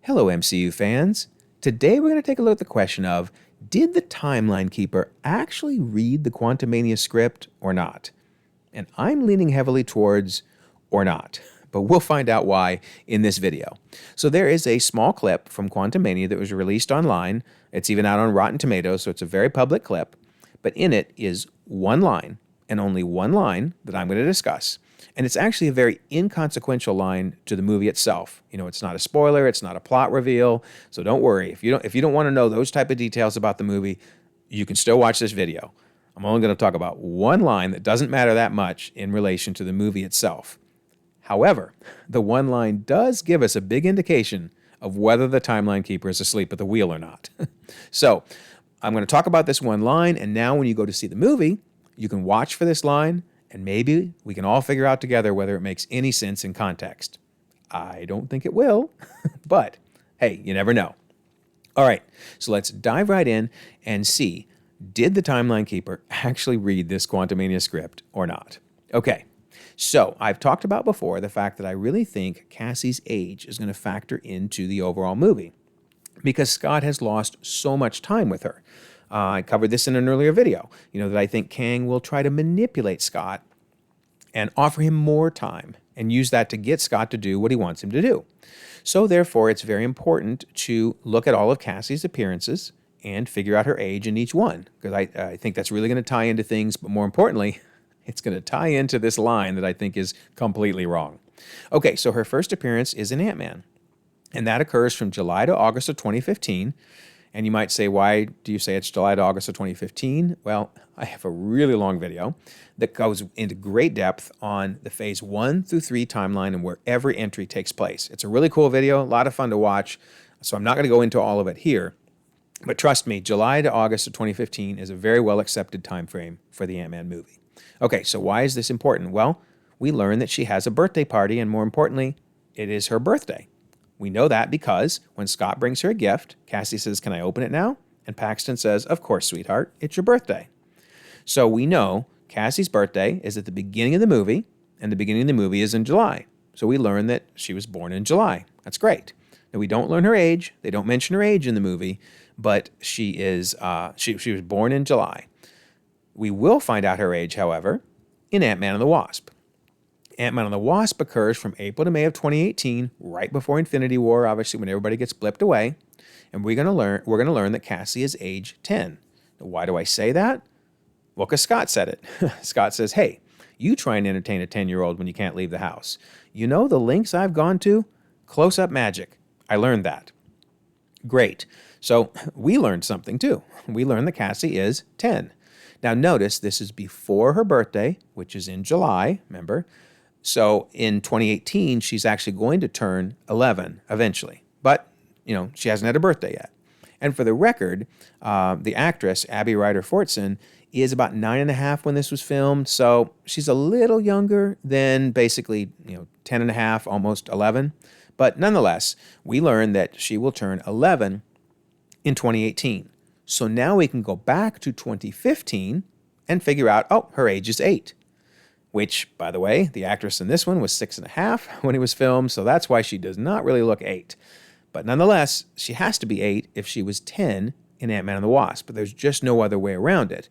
Hello, MCU fans. Today we're going to take a look at the question of, did the Timeline Keeper actually read the Quantumania script or not? And I'm leaning heavily towards or not, but we'll find out why in this video. So there is a small clip from Quantumania that was released online. It's even out on Rotten Tomatoes, so it's a very public clip. But in it is one line, and only one line, that I'm going to discuss. And it's actually a very inconsequential line to the movie itself. You know, it's not a spoiler, it's not a plot reveal, so don't worry. If you don't want to know those type of details about the movie, you can still watch this video. I'm only going to talk about one line that doesn't matter that much in relation to the movie itself. However, the one line does give us a big indication of whether the Timeline Keeper is asleep at the wheel or not. So, I'm going to talk about this one line, and now when you go to see the movie, you can watch for this line, and maybe we can all figure out together whether it makes any sense in context. I don't think it will, but hey, you never know. All right, so let's dive right in and see, did the Timeline Keeper actually read this Quantumania script or not? Okay, so I've talked about before the fact that I really think Cassie's age is going to factor into the overall movie because Scott has lost so much time with her. I covered this in an earlier video, that I think Kang will try to manipulate Scott and offer him more time and use that to get Scott to do what he wants him to do. So therefore, it's very important to look at all of Cassie's appearances and figure out her age in each one, because I think that's really going to tie into things, but more importantly, it's going to tie into this line that I think is completely wrong. Okay, so her first appearance is in Ant-Man, and that occurs from July to August of 2015. And you might say, why do you say it's July to August of 2015? Well, I have a really long video that goes into great depth on the phase 1 through 3 timeline and where every entry takes place. It's a really cool video, a lot of fun to watch, so I'm not going to go into all of it here. But trust me, July to August of 2015 is a very well-accepted time frame for the Ant-Man movie. Okay, so why is this important? Well, we learn that she has a birthday party, and more importantly, it is her birthday. We know that because when Scott brings her a gift, Cassie says, "Can I open it now?" And Paxton says, "Of course, sweetheart, it's your birthday." So we know Cassie's birthday is at the beginning of the movie, and the beginning of the movie is in July. So we learn that she was born in July. That's great. Now, we don't learn her age. They don't mention her age in the movie, but she was born in July. We will find out her age, however, in Ant-Man and the Wasp. Ant-Man and the Wasp occurs from April to May of 2018, right before Infinity War, obviously when everybody gets blipped away. And we're going to learn that Cassie is age 10. Now, why do I say that? Well, because Scott said it. Scott says, "Hey, you try and entertain a 10-year-old when you can't leave the house. You know the lengths I've gone to? Close-up magic. I learned that." Great. So we learned something too. We learned that Cassie is 10. Now notice this is before her birthday, which is in July, remember? So in 2018, she's actually going to turn 11 eventually. But, she hasn't had a birthday yet. And for the record, the actress, Abby Ryder-Fortson, is about 9.5 when this was filmed. So she's a little younger than basically, 10.5, almost 11. But nonetheless, we learned that she will turn 11 in 2018. So now we can go back to 2015 and figure out, her age is 8. Which, by the way, the actress in this one was 6.5 when it was filmed, so that's why she does not really look 8. But nonetheless, she has to be 8 if she was 10 in Ant-Man and the Wasp, but there's just no other way around it.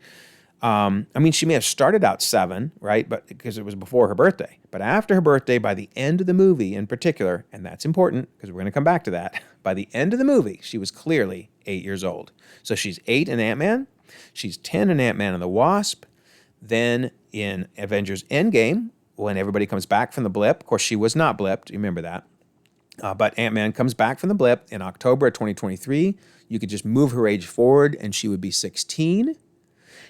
She may have started out 7, right, but because it was before her birthday. But after her birthday, by the end of the movie in particular, and that's important because we're going to come back to that, by the end of the movie, she was clearly 8 years old. So she's 8 in Ant-Man, she's 10 in Ant-Man and the Wasp. Then in Avengers Endgame, when everybody comes back from the blip, of course she was not blipped, you remember that, but Ant-Man comes back from the blip in October of 2023. You could just move her age forward and she would be 16.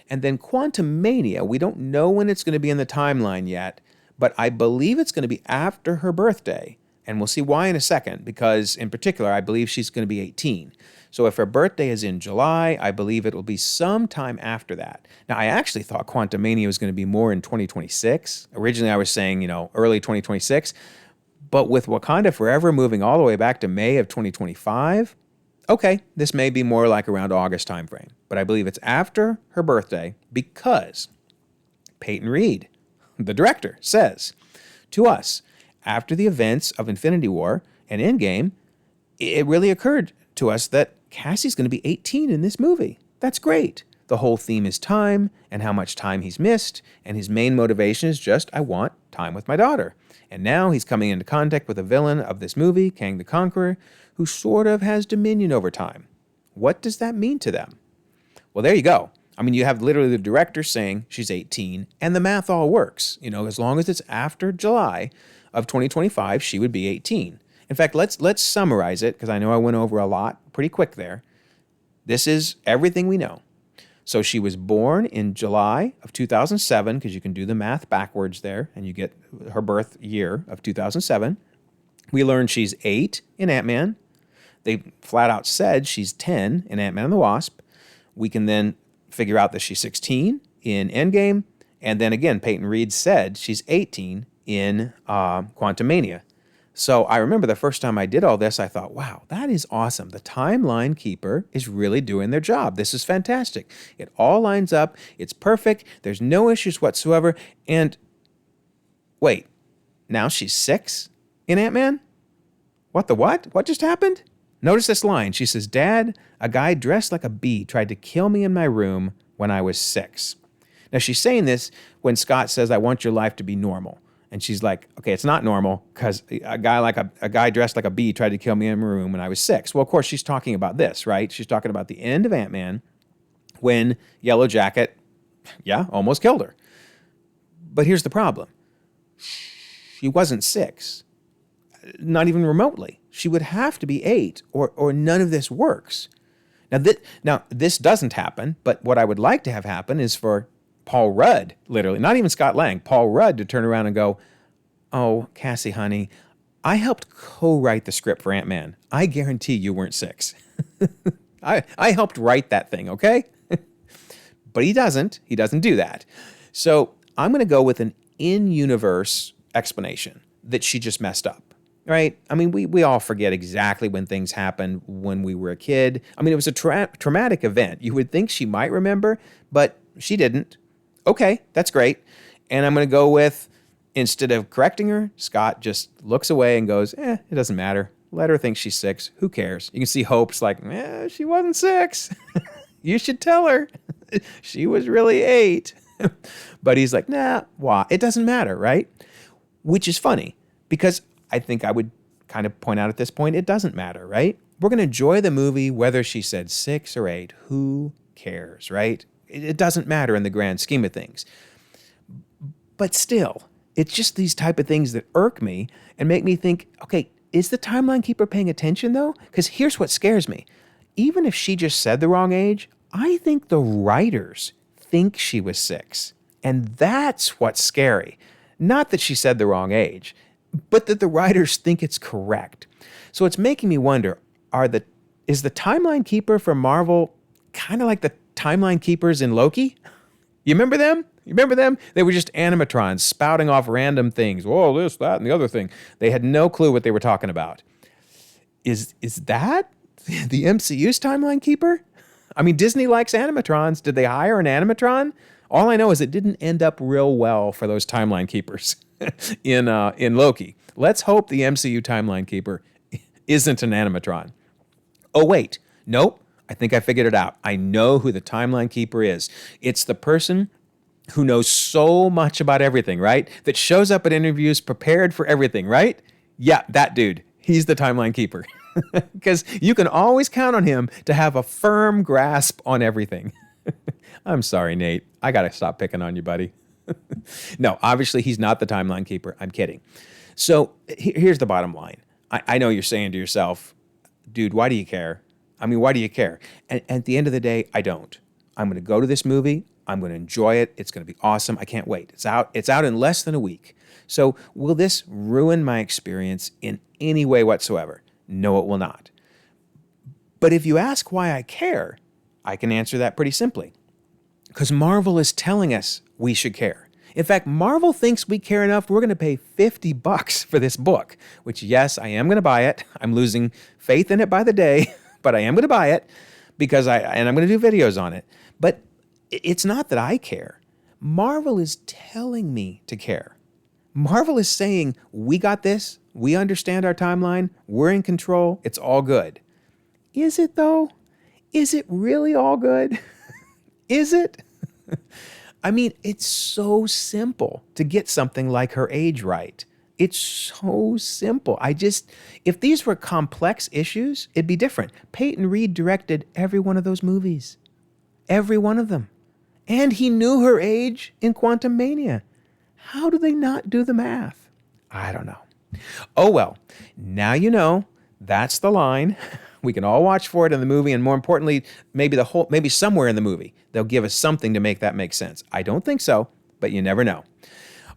And then Quantumania, we don't know when it's going to be in the timeline yet, but I believe it's going to be after her birthday. And we'll see why in a second, because in particular, I believe she's going to be 18. So if her birthday is in July, I believe it will be sometime after that. Now, I actually thought Quantumania was going to be more in 2026. Originally, I was saying, early 2026. But with Wakanda Forever moving all the way back to May of 2025, okay, this may be more like around August timeframe. But I believe it's after her birthday because Peyton Reed, the director, says to us, after the events of Infinity War and Endgame, it really occurred to us that Cassie's going to be 18 in this movie. That's great. The whole theme is time and how much time he's missed, and his main motivation is just, I want time with my daughter. And now he's coming into contact with a villain of this movie, Kang the Conqueror, who sort of has dominion over time. What does that mean to them? Well, there you go. I mean, you have literally the director saying she's 18, and the math all works. You know, as long as it's after July of 2025, she would be 18. In fact, let's summarize it, because I know I went over a lot pretty quick there. This is everything we know. So she was born in July of 2007, because you can do the math backwards there, and you get her birth year of 2007. We learned she's 8 in Ant-Man. They flat out said she's 10 in Ant-Man and the Wasp. We can then figure out that she's 16 in Endgame. And then again, Peyton Reed said she's 18 in Quantumania. So I remember the first time I did all this, I thought, wow, that is awesome. The Timeline Keeper is really doing their job. This is fantastic. It all lines up. It's perfect. There's no issues whatsoever. And wait, now she's 6 in Ant-Man? What the what? What just happened? Notice this line. She says, Dad, a guy dressed like a bee tried to kill me in my room when I was 6. Now she's saying this when Scott says, I want your life to be normal. And she's like, okay, it's not normal because a guy dressed like a bee tried to kill me in my room when I was 6. Well, of course, she's talking about this, right? She's talking about the end of Ant-Man when Yellow Jacket, almost killed her. But here's the problem. She wasn't 6, not even remotely. She would have to be 8 or none of this works. Now, this doesn't happen, but what I would like to have happen is for Paul Rudd, literally, not even Scott Lang, Paul Rudd to turn around and go, oh, Cassie, honey, I helped co-write the script for Ant-Man. I guarantee you weren't 6. I helped write that thing, okay? But he doesn't. He doesn't do that. So I'm going to go with an in-universe explanation that she just messed up, right? I mean, we all forget exactly when things happened when we were a kid. I mean, it was a traumatic event. You would think she might remember, but she didn't. Okay, that's great. And I'm going to go with, instead of correcting her, Scott just looks away and goes, it doesn't matter. Let her think she's 6. Who cares? You can see Hope's like, she wasn't 6. You should tell her. She was really 8. But he's like, nah, why? It doesn't matter, right? Which is funny, because I think I would kind of point out at this point, it doesn't matter, right? We're going to enjoy the movie whether she said 6 or 8. Who cares, right? It doesn't matter in the grand scheme of things. But still, it's just these type of things that irk me and make me think, okay, is the Timeline Keeper paying attention though? Because here's what scares me. Even if she just said the wrong age, I think the writers think she was 6. And that's what's scary. Not that she said the wrong age, but that the writers think it's correct. So it's making me wonder, is the Timeline Keeper for Marvel kind of like the Timeline Keepers in Loki? You remember them? They were just animatrons spouting off random things. Whoa, this, that, and the other thing. They had no clue what they were talking about. Is that the MCU's Timeline Keeper? I mean, Disney likes animatrons. Did they hire an animatron? All I know is it didn't end up real well for those Timeline Keepers in Loki. Let's hope the MCU Timeline Keeper isn't an animatron. Oh, wait. Nope. I think I figured it out. I know who the Timeline Keeper is. It's the person who knows so much about everything, right? That shows up at interviews prepared for everything, right? Yeah, that dude. He's the Timeline Keeper. Because you can always count on him to have a firm grasp on everything. I'm sorry, Nate. I got to stop picking on you, buddy. No, obviously he's not the Timeline Keeper. I'm kidding. So here's the bottom line. I know you're saying to yourself, dude, why do you care? I mean, why do you care? And at the end of the day, I don't. I'm going to go to this movie. I'm going to enjoy it. It's going to be awesome. I can't wait. It's out in less than a week. So will this ruin my experience in any way whatsoever? No, it will not. But if you ask why I care, I can answer that pretty simply. Because Marvel is telling us we should care. In fact, Marvel thinks we care enough, we're going to pay $50 for this book, which, yes, I am going to buy it. I'm losing faith in it by the day, but I am going to buy it because I'm going to do videos on it. But it's not that I care. Marvel is telling me to care. Marvel is saying, we got this. We understand our timeline. We're in control. It's all good. Is it, though? Is it really all good? Is it? I mean, it's so simple to get something like her age right. It's so simple. If these were complex issues, it'd be different. Peyton Reed directed every one of those movies. Every one of them. And he knew her age in Quantumania. How do they not do the math? I don't know. Oh well, now you know. That's the line. We can all watch for it in the movie, and more importantly, maybe somewhere in the movie, they'll give us something to make that make sense. I don't think so, but you never know.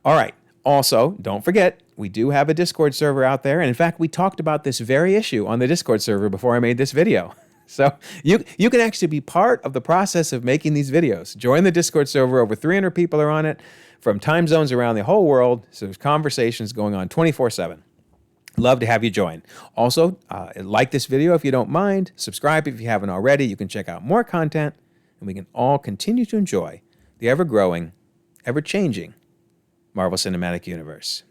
All right. Also, don't forget, we do have a Discord server out there, and in fact, we talked about this very issue on the Discord server before I made this video. So you can actually be part of the process of making these videos. Join the Discord server. Over 300 people are on it from time zones around the whole world. So there's conversations going on 24/7. Love to have you join. Also, like this video if you don't mind. Subscribe if you haven't already. You can check out more content, and we can all continue to enjoy the ever-growing, ever-changing Marvel Cinematic Universe.